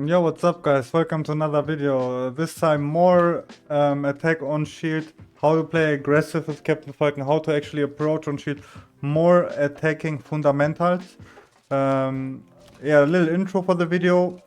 Yo, what's up guys? Welcome to another video. This time more attack on shield, how to play aggressive with Captain Falcon, how to actually approach on shield, more attacking fundamentals. Yeah, a little intro for the video.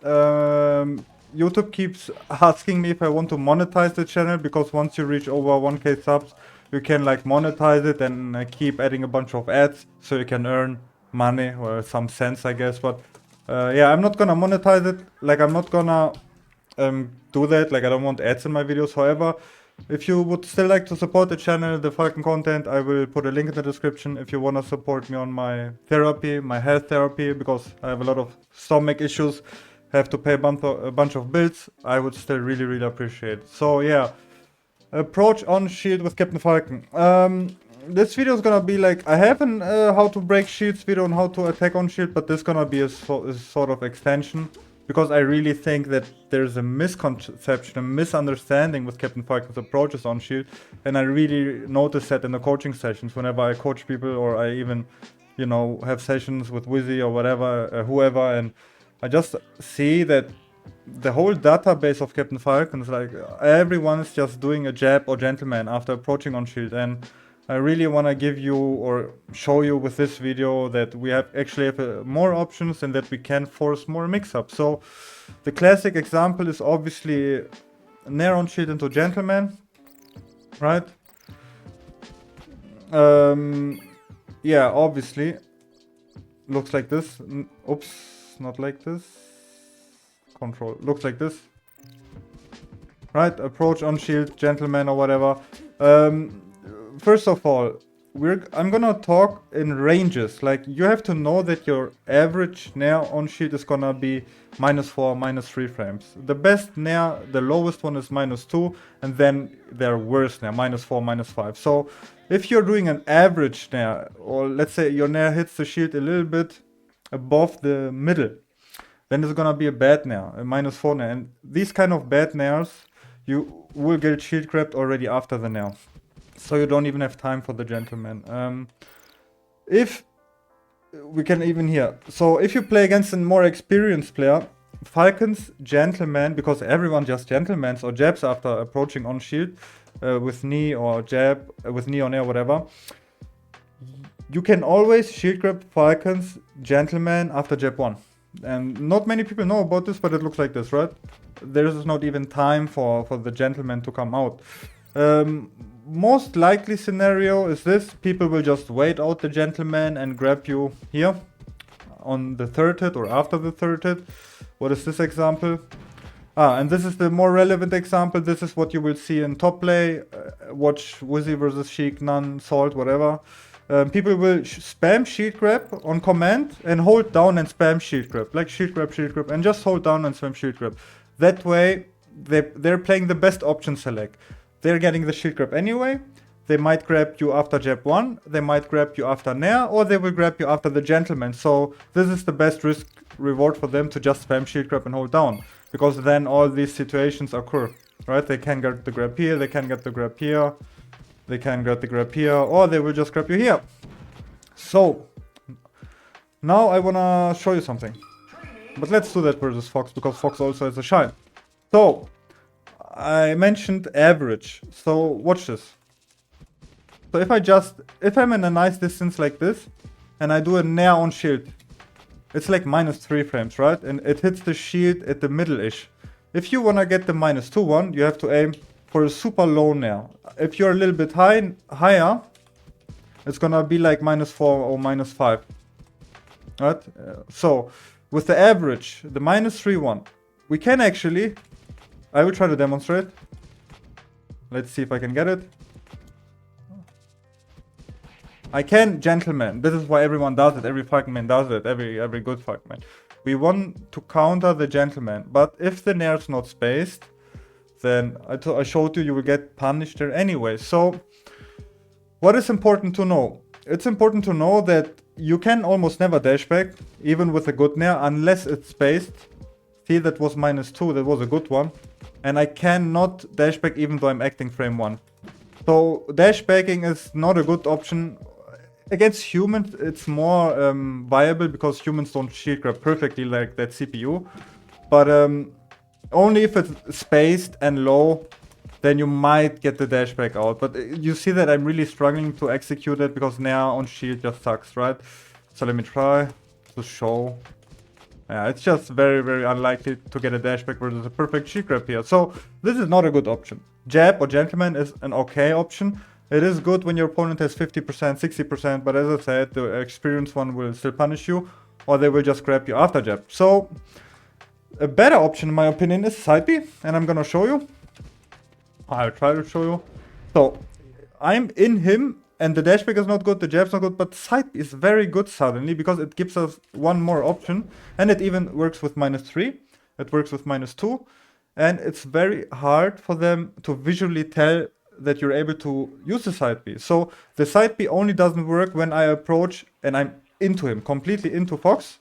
YouTube keeps asking me if I want to monetize the channel, because once you reach over 1k subs, you can like monetize it and keep adding a bunch of ads so you can earn money or some cents, I guess. But yeah, I'm not gonna monetize it. Like, I'm not gonna do that. Like, I don't want ads in my videos. However, if you would still like to support the channel, the Falcon content, I will put a link in the description if you wanna support me on my therapy, my health therapy, because I have a lot of stomach issues, have to pay a bunch of bills. I would still really appreciate it. So yeah, approach on shield with Captain Falcon. This video is gonna be like, I have an how to break shields video on how to attack on shield, but this is gonna be a sort of extension, because I really think that there's a misconception, a misunderstanding with Captain Falcon's approaches on shield, and I really notice that in the coaching sessions whenever I coach people, or I even, you know, have sessions with Wizzy or whatever, whoever, and I just see that the whole database of Captain Falcon is like, everyone is just doing a jab or gentleman after approaching on shield, and I really want to give you or show you with this video that we actually have more options and that we can force more mix-up. So the classic example is obviously Nair on shield into gentleman, right? Yeah, obviously looks like this. Oops, not like this. Control looks like this, right? Approach on shield, gentleman or whatever. First of all, I'm gonna talk in ranges. Like, you have to know that your average Nair on shield is gonna be -4, -3 frames. The best Nair, the lowest one is -2, and then they're worse Nair, -4, -5. So if you're doing an average Nair, or let's say your Nair hits the shield a little bit above the middle, then it's gonna be a bad Nair, a -4 Nair. And these kind of bad Nairs, you will get shield grabbed already after the Nair. So you don't even have time for the gentleman. If we can even here. So if you play against a more experienced player, Falcon's gentleman, because everyone just gentlemans or jabs after approaching on shield with knee or jab, with knee on air, whatever. You can always shield grab Falcon's gentleman after jab 1. And not many people know about this, but it looks like this, right? There is not even time for the gentleman to come out. Most likely scenario is this: people will just wait out the gentleman and grab you here on the third hit or after the third hit. What is this example? And this is the more relevant example. This is what you will see in top play. Watch Wizzy versus Sheik, None, Salt, whatever. People will spam shield grab on command and hold down and spam shield grab. Like shield grab, and just hold down and spam shield grab. That way, they're playing the best option select. They're getting the shield grab anyway. They might grab you after jab 1, they might grab you after Nair, or they will grab you after the gentleman. So this is the best risk reward for them, to just spam shield grab and hold down, because then all these situations occur, right? They can get the grab here, they can get the grab here, they can get the grab here, or they will just grab you here. So now I wanna show you something, but let's do that versus Fox, because Fox also has a shine. So I mentioned average, so watch this. So if I'm in a nice distance like this, and I do a Nair on shield, it's like -3 frames, right? And it hits the shield at the middle-ish. If you wanna get the -2 one, you have to aim for a super low Nair. If you're a little bit higher, it's gonna be like -4 or -5, right? So with the average, the -3 one, we can actually, I will try to demonstrate. Let's see if I can get it. I can gentleman. This is why everyone does it. Every Falcon man does it. Every good Falcon man. We want to counter the gentleman, but if the Nair is not spaced, then I showed you will get punished there anyway. So what is important to know? It's important to know that you can almost never dash back, even with a good Nair, unless it's spaced. See, that was -2. That was a good one. And I cannot dash back even though I'm acting frame 1. So dash backing is not a good option. Against humans, it's more viable, because humans don't shield grab perfectly like that CPU. But only if it's spaced and low, then you might get the dash back out. But you see that I'm really struggling to execute it because Nair on shield just sucks, right? So let me try to show. Yeah, it's just very, very unlikely to get a dash back versus a perfect shield grab here. So this is not a good option. Jab or Gentleman is an okay option. It is good when your opponent has 50%, 60%, but as I said, the experienced one will still punish you, or they will just grab you after jab. So a better option in my opinion is side B, and I'm gonna show you. I'll try to show you. So I'm in him, and the dash back is not good, the jab's not good, but side B is very good suddenly because it gives us one more option, and it even works with -3. It works with -2, and it's very hard for them to visually tell that you're able to use the side B. So the side B only doesn't work when I approach and I'm into him, completely into Fox.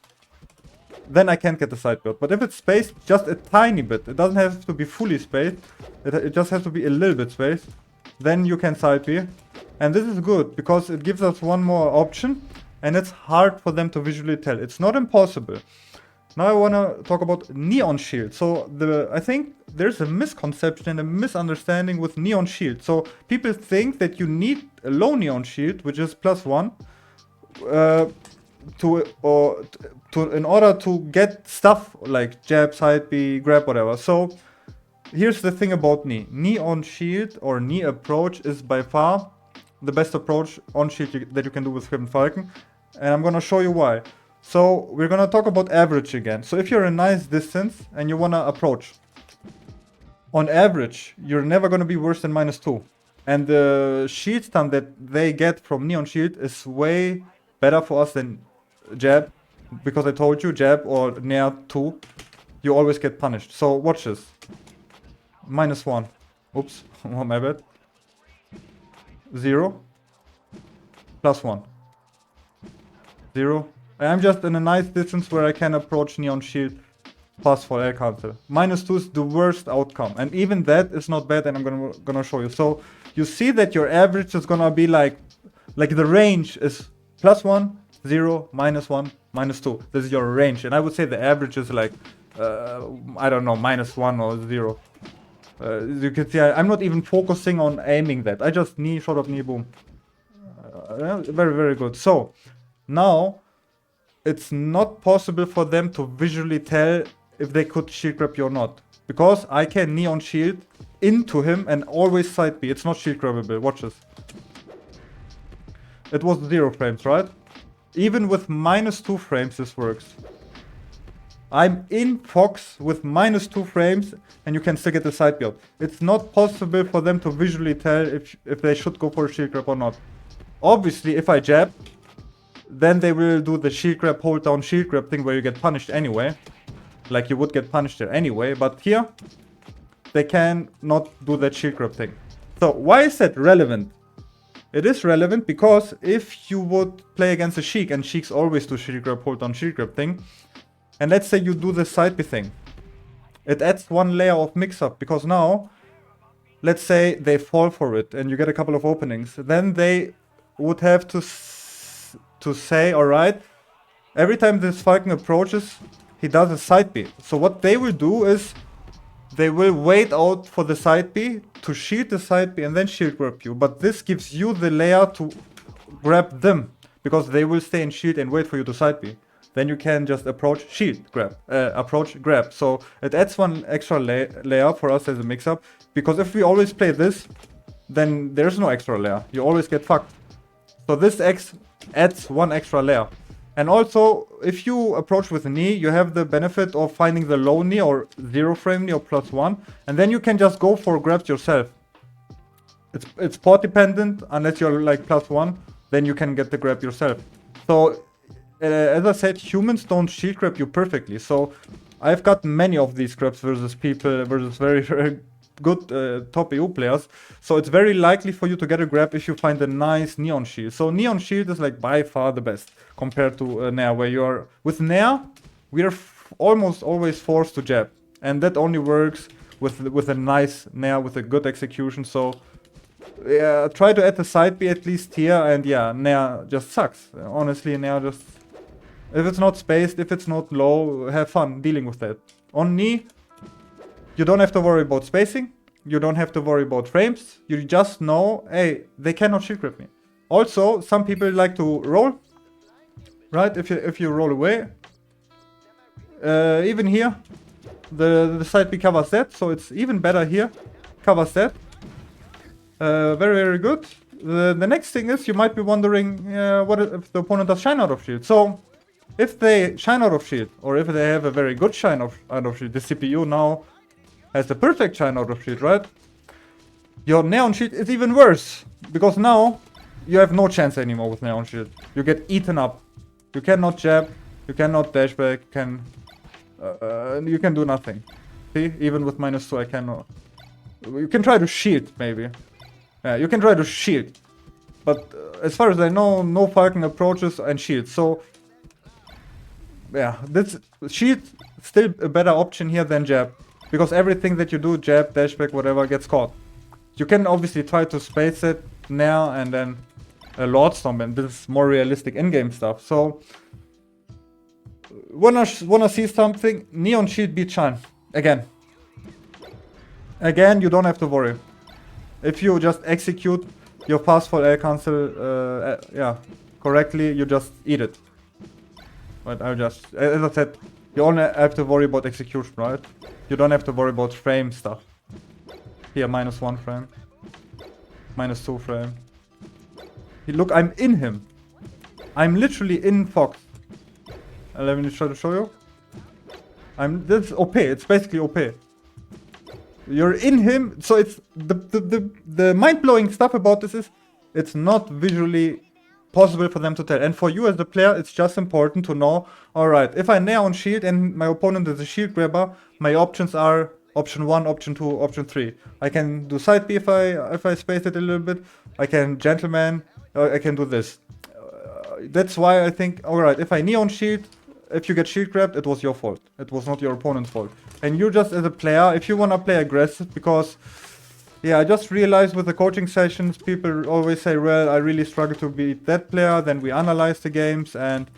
Then I can't get the side B out. But if it's spaced just a tiny bit, it doesn't have to be fully spaced, it just has to be a little bit spaced, then you can side B. And this is good because it gives us one more option, and it's hard for them to visually tell. It's not impossible. Now I want to talk about Neon Shield. So I think there's a misconception and a misunderstanding with Neon Shield. So people think that you need a low Neon Shield, which is +1, in order to get stuff like jab, side B, grab, whatever. So here's the thing about knee. Knee on shield or knee approach is by far the best approach on shield that you can do with Falcon. And I'm gonna show you why. So we're gonna talk about average again. So if you're a nice distance and you wanna approach, on average, you're never gonna be worse than -2. And the shield stun that they get from Neon Shield is way better for us than jab. Because I told you, jab or Nair 2, you always get punished. So watch this. -1. Oops, oh, my bad. 0. +1. 0. I'm just in a nice distance where I can approach Neon Shield plus for air cancel. -2 is the worst outcome. And even that is not bad, and I'm gonna show you. So you see that your average is gonna be like the range is +1, 0, -1, -2. This is your range. And I would say the average is like, I don't know, -1 or 0. You can see I'm not even focusing on aiming that. I just knee, shot of knee, boom. Very, very good. So now it's not possible for them to visually tell if they could shield grab you or not. Because I can knee on shield into him and always side B. It's not shield grabbable. Watch this. It was 0 frames, right? Even with -2 frames this works. I'm in Fox with -2 frames and you can still get the side B out. It's not possible for them to visually tell if they should go for a shield grab or not. Obviously, if I jab, then they will do the shield grab, hold down shield grab thing where you get punished anyway. Like you would get punished there anyway, but here, they can not do that shield grab thing. So why is that relevant? It is relevant because if you would play against a Sheik, and Sheiks always do shield grab, hold down shield grab thing, and let's say you do the side B thing, it adds one layer of mix-up, because now, let's say they fall for it and you get a couple of openings, then they would have to say, alright, every time this Falcon approaches, he does a side B. So what they will do is, they will wait out for the side B to shield the side B and then shield grab you. But this gives you the layer to grab them, because they will stay in shield and wait for you to side B. Then you can just approach, shield, grab, approach, grab. So it adds one extra layer for us as a mix-up, because if we always play this, then there's no extra layer. You always get fucked. So this adds one extra layer. And also, if you approach with a knee, you have the benefit of finding the low knee or 0 frame knee or +1, and then you can just go for grabs yourself. It's port dependent, unless you're like +1, then you can get the grab yourself. So, as I said, humans don't shield grab you perfectly. So, I've got many of these grabs versus people, versus very, very good top EU players. So it's very likely for you to get a grab if you find a nice Neon Shield. So Neon Shield is like by far the best compared to Nair, where you're... With Nair, we are almost always forced to jab. And that only works with a nice Nair, with a good execution. So yeah, try to add the side B at least here. And yeah, Nair just sucks. Honestly, Nair just If it's not spaced, if it's not low, have fun dealing with that. On knee, you don't have to worry about spacing. You don't have to worry about frames. You just know, hey, they cannot shield grip me. Also, some people like to roll, right? If you roll away, even here, the side B covers that, so it's even better here. Covers that. Very, very good. The next thing is, you might be wondering, what if the opponent does shine out of shield? So, if they shine out of shield, or if they have a very good shine out of shield, the CPU now has the perfect shine out of shield, right? Your neon shield is even worse, because now you have no chance anymore with neon shield. You get eaten up. You cannot jab, you cannot dash back, you can do nothing. See, even with -2 I cannot. You can try to shield, maybe. Yeah, you can try to shield. But as far as I know, no Falcon approaches and shields. So, yeah, this shield still a better option here than jab. Because everything that you do, jab, dash back, whatever, gets caught. You can obviously try to space it, nair, and then a Lord Stomp, and this is more realistic in-game stuff. So, wanna see something? Neon Shield beat Shine. Again. Again, you don't have to worry. If you just execute your fast fall air cancel, correctly, you just eat it. But as I said, you only have to worry about execution, right? You don't have to worry about frame stuff. Here, -1 frame. -2 frame. Look, I'm in him. I'm literally in Fox. Let me try to show you. This is OP. It's basically OP. You're in him, so it's the mind-blowing stuff about this is it's not visually possible for them to tell. And for you as the player, it's just important to know, alright, if I nair on shield and my opponent is a shield grabber, my options are option 1, option 2, option 3. I can do side B if I space it a little bit. I can gentleman, I can do this. That's why I think, alright, if I neon shield, if you get shield grabbed, it was your fault. It was not your opponent's fault. And you just as a player, if you wanna play aggressive, because yeah, I just realized with the coaching sessions, people always say, well, I really struggle to beat that player, then we analyze the games, and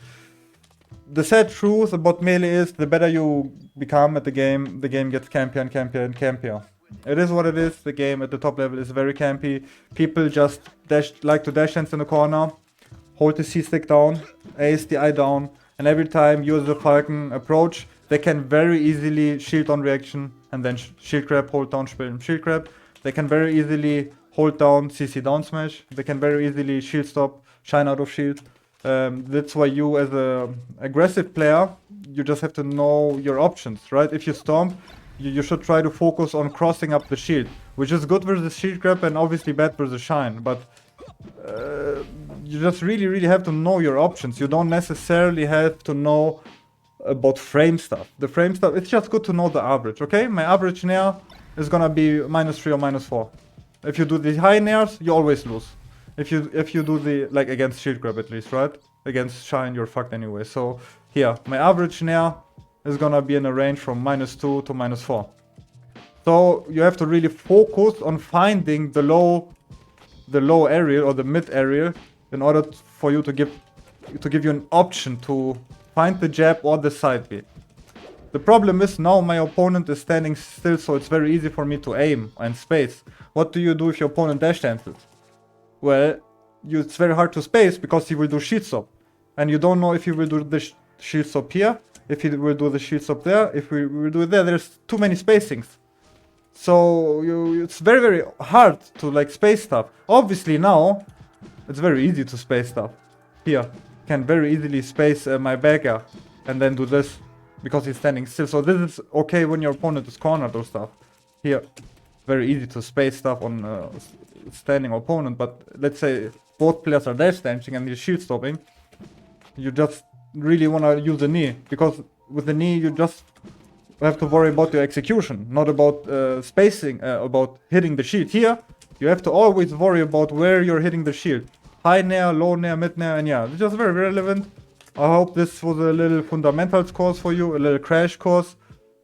the sad truth about melee is, the better you become at the game gets campier and campier and campier. It is what it is, the game at the top level is very campy. People just like to dash dance in the corner, hold the C-stick down, ace the I down, and every time you as the Falcon approach, they can very easily shield on reaction, and then shield grab, hold down, shield grab. They can very easily hold down, CC down smash. They can very easily shield stop, shine out of shield. That's why you as a aggressive player, you just have to know your options, right? If you stomp, you should try to focus on crossing up the shield, which is good versus shield grab and obviously bad versus shine. But you just really have to know your options. You don't necessarily have to know about frame stuff. The frame stuff, it's just good to know the average, okay? My average nair is gonna be -3 or -4. If you do the high nairs, you always lose. If you do the, like against shield grab at least, right? Against shine, you're fucked anyway. So here, my average nair is gonna be in a range from -2 to -4. So you have to really focus on finding the low area or the mid area in order for you to give you an option to find the jab or the side B. The problem is now my opponent is standing still, so it's very easy for me to aim and space. What do you do if your opponent dash dances? Well, it's very hard to space because he will do shield stop. And you don't know if he will do the shield stop here, if he will do the shield stop there, if we will do it there. There's too many spacings. So it's very hard to like space stuff. Obviously now, it's very easy to space stuff. Here, can very easily space my backer and then do this. Because he's standing still. So this is okay when your opponent is cornered or stuff. Here, very easy to space stuff on standing opponent. But let's say both players are dash dancing and he's shield stopping. You just really want to use the knee. Because with the knee you just have to worry about your execution. Not about spacing, about hitting the shield. Here, you have to always worry about where you're hitting the shield. High nair, low nair, mid nair, and yeah. It's just very relevant. I hope this was a little fundamentals course for you, a little crash course.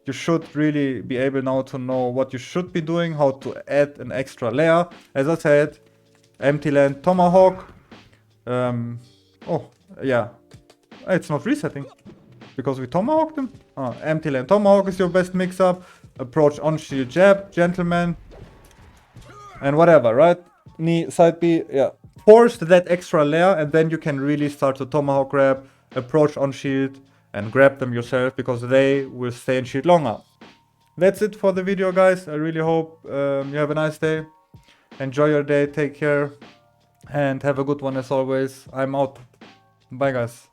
You should really be able now to know what you should be doing, how to add an extra layer. As I said, empty land tomahawk. Oh, yeah. It's not resetting. Because we tomahawked him? Empty lane. Tomahawk is your best mix-up. Approach on shield jab, gentleman. And whatever, right? Knee, side B, yeah. Force that extra layer and then you can really start to tomahawk grab, approach on shield, and grab them yourself because they will stay in shield longer. That's it for the video, guys. I really hope you have a nice day. Enjoy your day, take care, and have a good one as always. I'm out. Bye, guys.